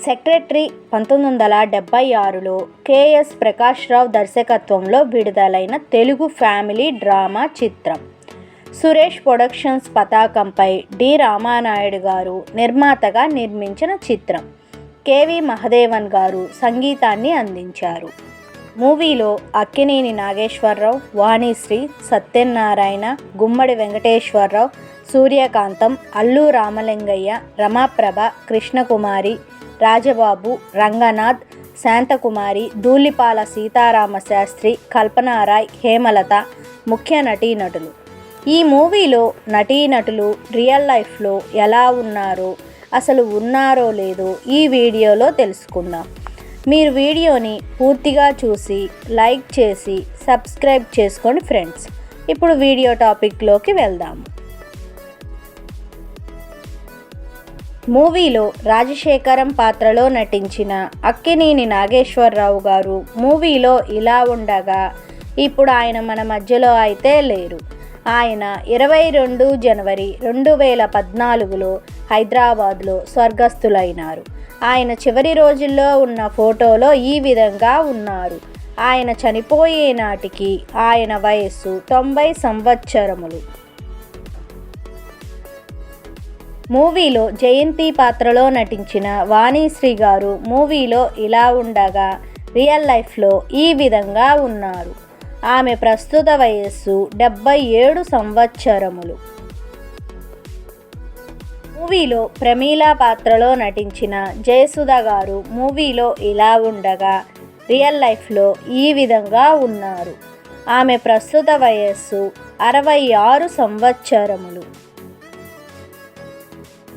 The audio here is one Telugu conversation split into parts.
సెక్రటరీ 1976లో కెఎస్ ప్రకాశ్రావు దర్శకత్వంలో విడుదలైన తెలుగు ఫ్యామిలీ డ్రామా చిత్రం. సురేష్ ప్రొడక్షన్స్ పతాకంపై డి రామానాయుడు గారు నిర్మాతగా నిర్మించిన చిత్రం. కెవి మహదేవన్ గారు సంగీతాన్ని అందించారు. మూవీలో అక్కినేని నాగేశ్వరరావు, వాణిశ్రీ, సత్యనారాయణ, గుమ్మడి వెంకటేశ్వరరావు, సూర్యకాంతం, అల్లు రామలింగయ్య, రమాప్రభ, కృష్ణకుమారి, రాజబాబు, రంగనాథ్, శాంతకుమారి, ధూళిపాల సీతారామశాస్త్రి, కల్పనారాయ్, హేమలత ముఖ్య నటీనటులు. ఈ మూవీలో నటీనటులు రియల్ లైఫ్లో ఎలా ఉన్నారో, అసలు ఉన్నారో లేదో ఈ వీడియోలో తెలుసుకుందాం. మీరు వీడియోని పూర్తిగా చూసి లైక్ చేసి సబ్స్క్రైబ్ చేసుకోండి ఫ్రెండ్స్. ఇప్పుడు వీడియో టాపిక్లోకి వెళ్దాము. మూవీలో రాజశేఖరం పాత్రలో నటించిన అక్కినేని నాగేశ్వరరావు గారు మూవీలో ఇలా ఉండగా ఇప్పుడు ఆయన మన మధ్యలో అయితే లేరు. ఆయన 22 జనవరి 2014లో హైదరాబాద్లో స్వర్గస్థులైనారు. ఆయన చివరి రోజుల్లో ఉన్న ఫోటోలో ఈ విధంగా ఉన్నారు. ఆయన చనిపోయే నాటికి ఆయన వయస్సు 90 సంవత్సరములు. మూవీలో జయంతి పాత్రలో నటించిన వాణిశ్రీ గారు మూవీలో ఇలా ఉండగా రియల్ లైఫ్లో ఈ విధంగా ఉన్నారు. ఆమె ప్రస్తుత వయస్సు 77 సంవత్సరములు. మూవీలో ప్రమీల పాత్రలో నటించిన జయసుధ గారు మూవీలో ఇలా ఉండగా రియల్ లైఫ్లో ఈ విధంగా ఉన్నారు. ఆమె ప్రస్తుత వయస్సు 66 సంవత్సరములు.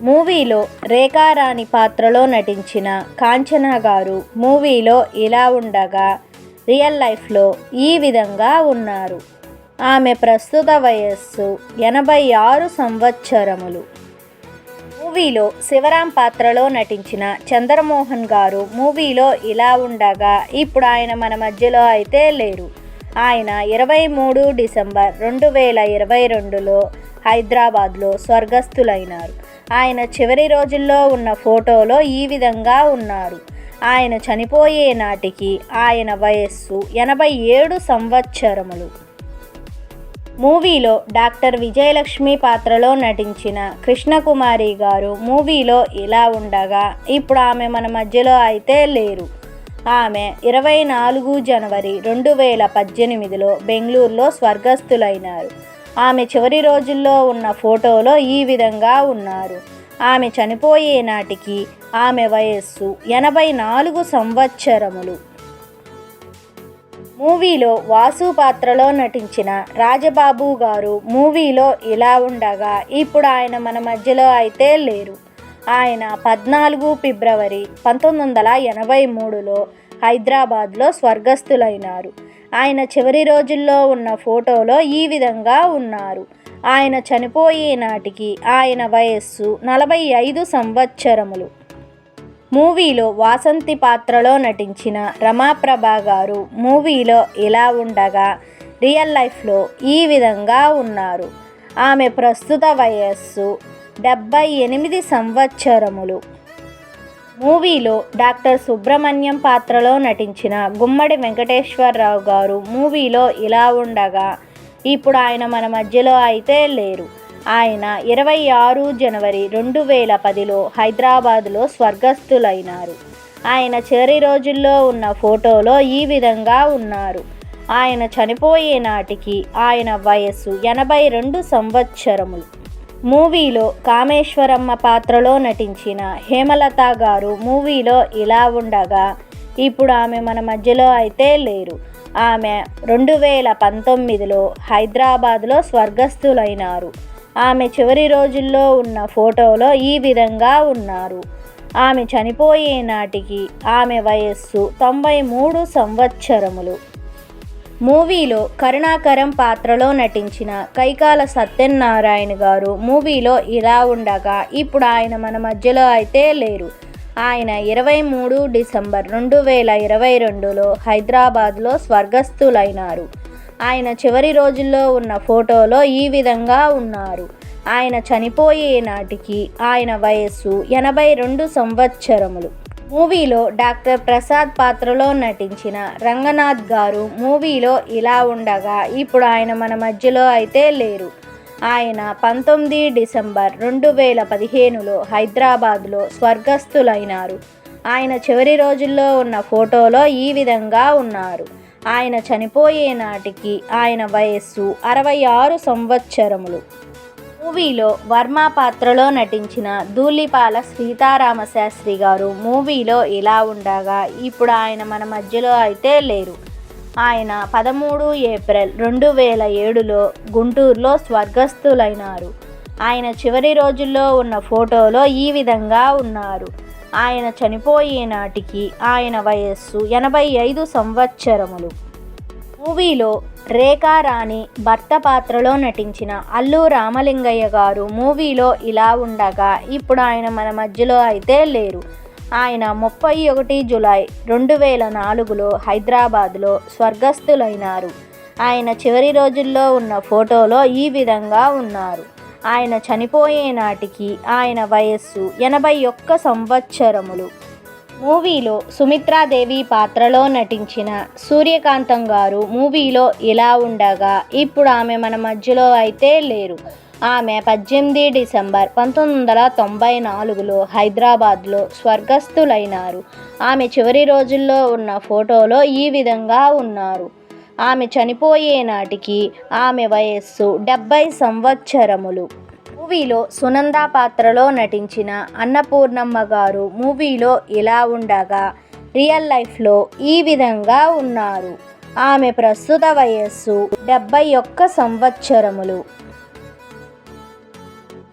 మూవీలో రేఖారాణి పాత్రలో నటించిన కాంచన గారు మూవీలో ఇలా ఉండగా రియల్ లైఫ్లో ఈ విధంగా ఉన్నారు. ఆమె ప్రస్తుత వయస్సు 86 సంవత్సరములు. మూవీలో శివరాం పాత్రలో నటించిన చంద్రమోహన్ గారు మూవీలో ఇలా ఉండగా ఇప్పుడు ఆయన మన మధ్యలో అయితే లేరు. ఆయన 23 డిసెంబర్ 2022లో హైదరాబాద్లో స్వర్గస్థులైనారు. ఆయన చివరి రోజుల్లో ఉన్న ఫోటోలో ఈ విధంగా ఉన్నారు. ఆయన చనిపోయే నాటికి ఆయన వయస్సు 87 సంవత్సరములు. మూవీలో డాక్టర్ విజయలక్ష్మి పాత్రలో నటించిన కృష్ణకుమారి గారు మూవీలో ఇలా ఉండగా ఇప్పుడు ఆమె మన మధ్యలో అయితే లేరు. ఆమె 24 జనవరి 2018లో బెంగళూరులో స్వర్గస్థులైనారు. ఆమె చివరి రోజుల్లో ఉన్న ఫోటోలో ఈ విధంగా ఉన్నారు. ఆమె చనిపోయే నాటికి ఆమె వయస్సు 84 సంవత్సరములు. మూవీలో వాసు పాత్రలో నటించిన రాజబాబు గారు మూవీలో ఇలా ఉండగా ఇప్పుడు ఆయన మన మధ్యలో అయితే లేరు. ఆయన 14 ఫిబ్రవరి 1983లో హైదరాబాద్లో స్వర్గస్థులైనారు. ఆయన చివరి రోజుల్లో ఉన్న ఫోటోలో ఈ విధంగా ఉన్నారు. ఆయన చనిపోయే నాటికి ఆయన వయస్సు 45 సంవత్సరములు. మూవీలో వాసంతి పాత్రలో నటించిన రమాప్రభ గారు మూవీలో ఇలా ఉండగా రియల్ లైఫ్లో ఈ విధంగా ఉన్నారు. ఆమె ప్రస్తుత వయస్సు 78 సంవత్సరములు. మూవీలో డాక్టర్ సుబ్రహ్మణ్యం పాత్రలో నటించిన గుమ్మడి వెంకటేశ్వరరావు గారు మూవీలో ఇలా ఉండగా ఇప్పుడు ఆయన మన మధ్యలో అయితే లేరు. ఆయన 26 జనవరి 2010లో హైదరాబాద్లో స్వర్గస్థులైనారు. ఆయన చివరి రోజుల్లో ఉన్న ఫోటోలో ఈ విధంగా ఉన్నారు. ఆయన చనిపోయే నాటికి ఆయన వయస్సు 82 సంవత్సరములు. మూవీలో కామేశ్వరమ్మ పాత్రలో నటించిన హేమలత గారు మూవీలో ఇలా ఉండగా ఇప్పుడు ఆమె మన మధ్యలో అయితే లేరు. ఆమె 2019లో హైదరాబాద్లో స్వర్గస్థులైనారు. ఆమె చివరి రోజుల్లో ఉన్న ఫోటోలో ఈ విధంగా ఉన్నారు. ఆమె చనిపోయే నాటికి ఆమె వయస్సు 93 సంవత్సరములు. మూవీలో కరుణాకరం పాత్రలో నటించిన కైకాల సత్యనారాయణ గారు మూవీలో ఇలా ఉండగా ఇప్పుడు ఆయన మన మధ్యలో అయితే లేరు. ఆయన 23 డిసెంబర్ 2022లో హైదరాబాద్లో స్వర్గస్థులైనారు. ఆయన చివరి రోజుల్లో ఉన్న ఫోటోలో ఈ విధంగా ఉన్నారు. ఆయన చనిపోయే నాటికి ఆయన వయస్సు 82 సంవత్సరములు. మూవీలో డాక్టర్ ప్రసాద్ పాత్రలో నటించిన రంగనాథ్ గారు మూవీలో ఇలా ఉండగా ఇప్పుడు ఆయన మన మధ్యలో అయితే లేరు. ఆయన 19 డిసెంబర్ 2015లో హైదరాబాద్లో స్వర్గస్థులైనారు. ఆయన చివరి రోజుల్లో ఉన్న ఫోటోలో ఈ విధంగా ఉన్నారు. ఆయన చనిపోయే నాటికి ఆయన వయస్సు 66 సంవత్సరములు. మూవీలో వర్మ పాత్రలో నటించిన ధూళిపాల సీతారామశాస్త్రి గారు మూవీలో ఇలా ఉండగా ఇప్పుడు ఆయన మన మధ్యలో అయితే లేరు. ఆయన 13 ఏప్రిల్ 2007లో గుంటూరులో స్వర్గస్థులైనారు. ఆయన చివరి రోజుల్లో ఉన్న ఫోటోలో ఈ విధంగా ఉన్నారు. ఆయన చనిపోయే నాటికి ఆయన వయస్సు 85 సంవత్సరములు. మూవీలో రేఖారాణి భర్త పాత్రలో నటించిన అల్లు రామలింగయ్య గారు మూవీలో ఇలా ఉండగా ఇప్పుడు ఆయన మన మధ్యలో అయితే లేరు. ఆయన 31 జూలై 2004లో హైదరాబాద్లో స్వర్గస్థులైనారు. ఆయన చివరి రోజుల్లో ఉన్న ఫోటోలో ఈ విధంగా ఉన్నారు. ఆయన చనిపోయే నాటికి ఆయన వయస్సు 81 సంవత్సరములు. మూవీలో సుమిత్రాదేవి పాత్రలో నటించిన సూర్యకాంతం గారు మూవీలో ఇలా ఉండగా ఇప్పుడు ఆమె మన మధ్యలో అయితే లేరు. ఆమె 18 డిసెంబర్ 1994లో హైదరాబాద్లో స్వర్గస్థులైనారు. ఆమె చివరి రోజుల్లో ఉన్న ఫోటోలో ఈ విధంగా ఉన్నారు. ఆమె చనిపోయే నాటికి ఆమె వయస్సు 70 సంవత్సరములు. మూవీలో సునంద పాత్రలో నటించిన అన్నపూర్ణమ్మ గారు మూవీలో ఇలా ఉండగా రియల్ లైఫ్లో ఈ విధంగా ఉన్నారు. ఆమె ప్రస్తుత వయస్సు 71 సంవత్సరములు.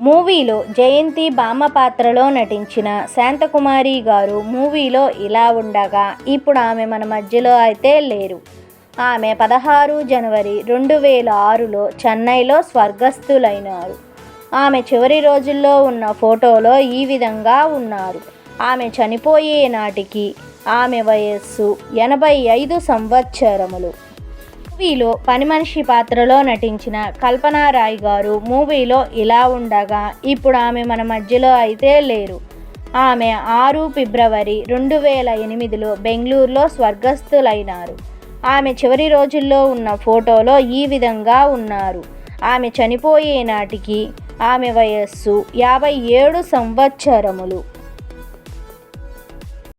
మూవీలో జయంతి బామ్మ పాత్రలో నటించిన శాంతకుమారి గారు మూవీలో ఇలా ఉండగా ఇప్పుడు ఆమె మన మధ్యలో అయితే లేరు. ఆమె 16 జనవరి 2006లో చెన్నైలో స్వర్గస్థులైనారు. ఆమె చివరి రోజుల్లో ఉన్న ఫోటోలో ఈ విధంగా ఉన్నారు. ఆమె చనిపోయే నాటికి ఆమె వయస్సు 85 సంవత్సరములు. మూవీలో పని మనిషి పాత్రలో నటించిన కల్పనా రాయ్ గారు మూవీలో ఇలా ఉండగా ఇప్పుడు ఆమె మన మధ్యలో అయితే లేరు. ఆమె 6 ఫిబ్రవరి 2008లో బెంగళూరులో స్వర్గస్థులైనారు. ఆమె చివరి రోజుల్లో ఉన్న ఫోటోలో ఈ విధంగా ఉన్నారు. ఆమె చనిపోయే నాటికి ఆమె వయస్సు 57 సంవత్సరములు.